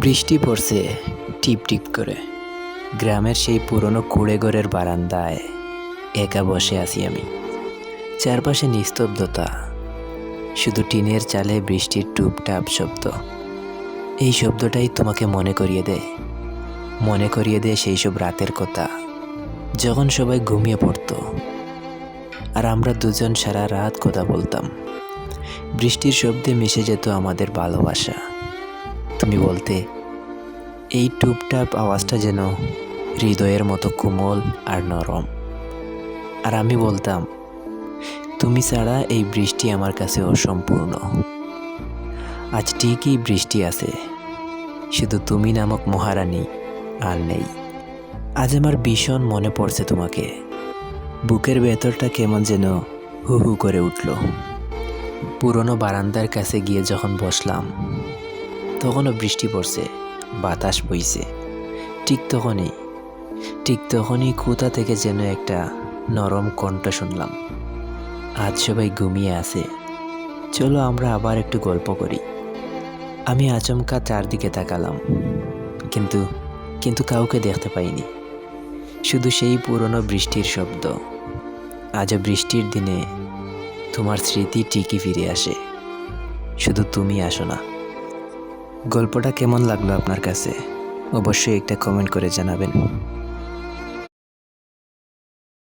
বৃষ্টি পড়ছে টিপ টিপ করে। গ্রামের সেই পুরনো কুড়েঘরের বারান্দায় একা বসে আছি আমি। চারপাশে নিস্তব্ধতা, শুধু টিনের চালে বৃষ্টির টুপটাপ শব্দ। এই শব্দটাই তোমাকে মনে করিয়ে দেয় সেই সব রাতের কথা, যখন সবাই ঘুমিয়ে পড়তো আর আমরা দুজন সারা রাত কথা বলতাম। বৃষ্টির শব্দে মিশে যেত আমাদের ভালোবাসা। তুমি বলতে, এই টুপটাপ আওয়াজটা যেন হৃদয়ের মতো কোমল আর নরম। আর আমি বলতাম, তুমি ছাড়া এই বৃষ্টি আমার কাছে অসম্পূর্ণ। আজ ঠিকই বৃষ্টি আছে, শুধু তুমি নামক মহারানী আর নেই। আজ আমার ভীষণ মনে পড়ছে তোমাকে। বুকের ভেতরটা কেমন যেন হু হু করে উঠল। পুরনো বারান্দার কাছে গিয়ে যখন বসলাম, তখনও বৃষ্টি পড়ছে, বাতাস বইছে। ঠিক তখনই কোথা থেকে যেন একটা নরম কণ্ঠ শুনলাম, আজ সবাই ঘুমিয়ে আছে, চলো আমরা আবার একটু গল্প করি। আমি আচমকা চারদিকে তাকালাম, কিন্তু কাউকে দেখতে পাইনি, শুধু সেই পুরনো বৃষ্টির শব্দ। আজও বৃষ্টির দিনে তোমার স্মৃতি ঠিকই ফিরে আসে, শুধু তুমি আসো না। গল্পটা কেমন লাগলো আপনার কাছে? অবশ্যই একটা কমেন্ট করে জানাবেন।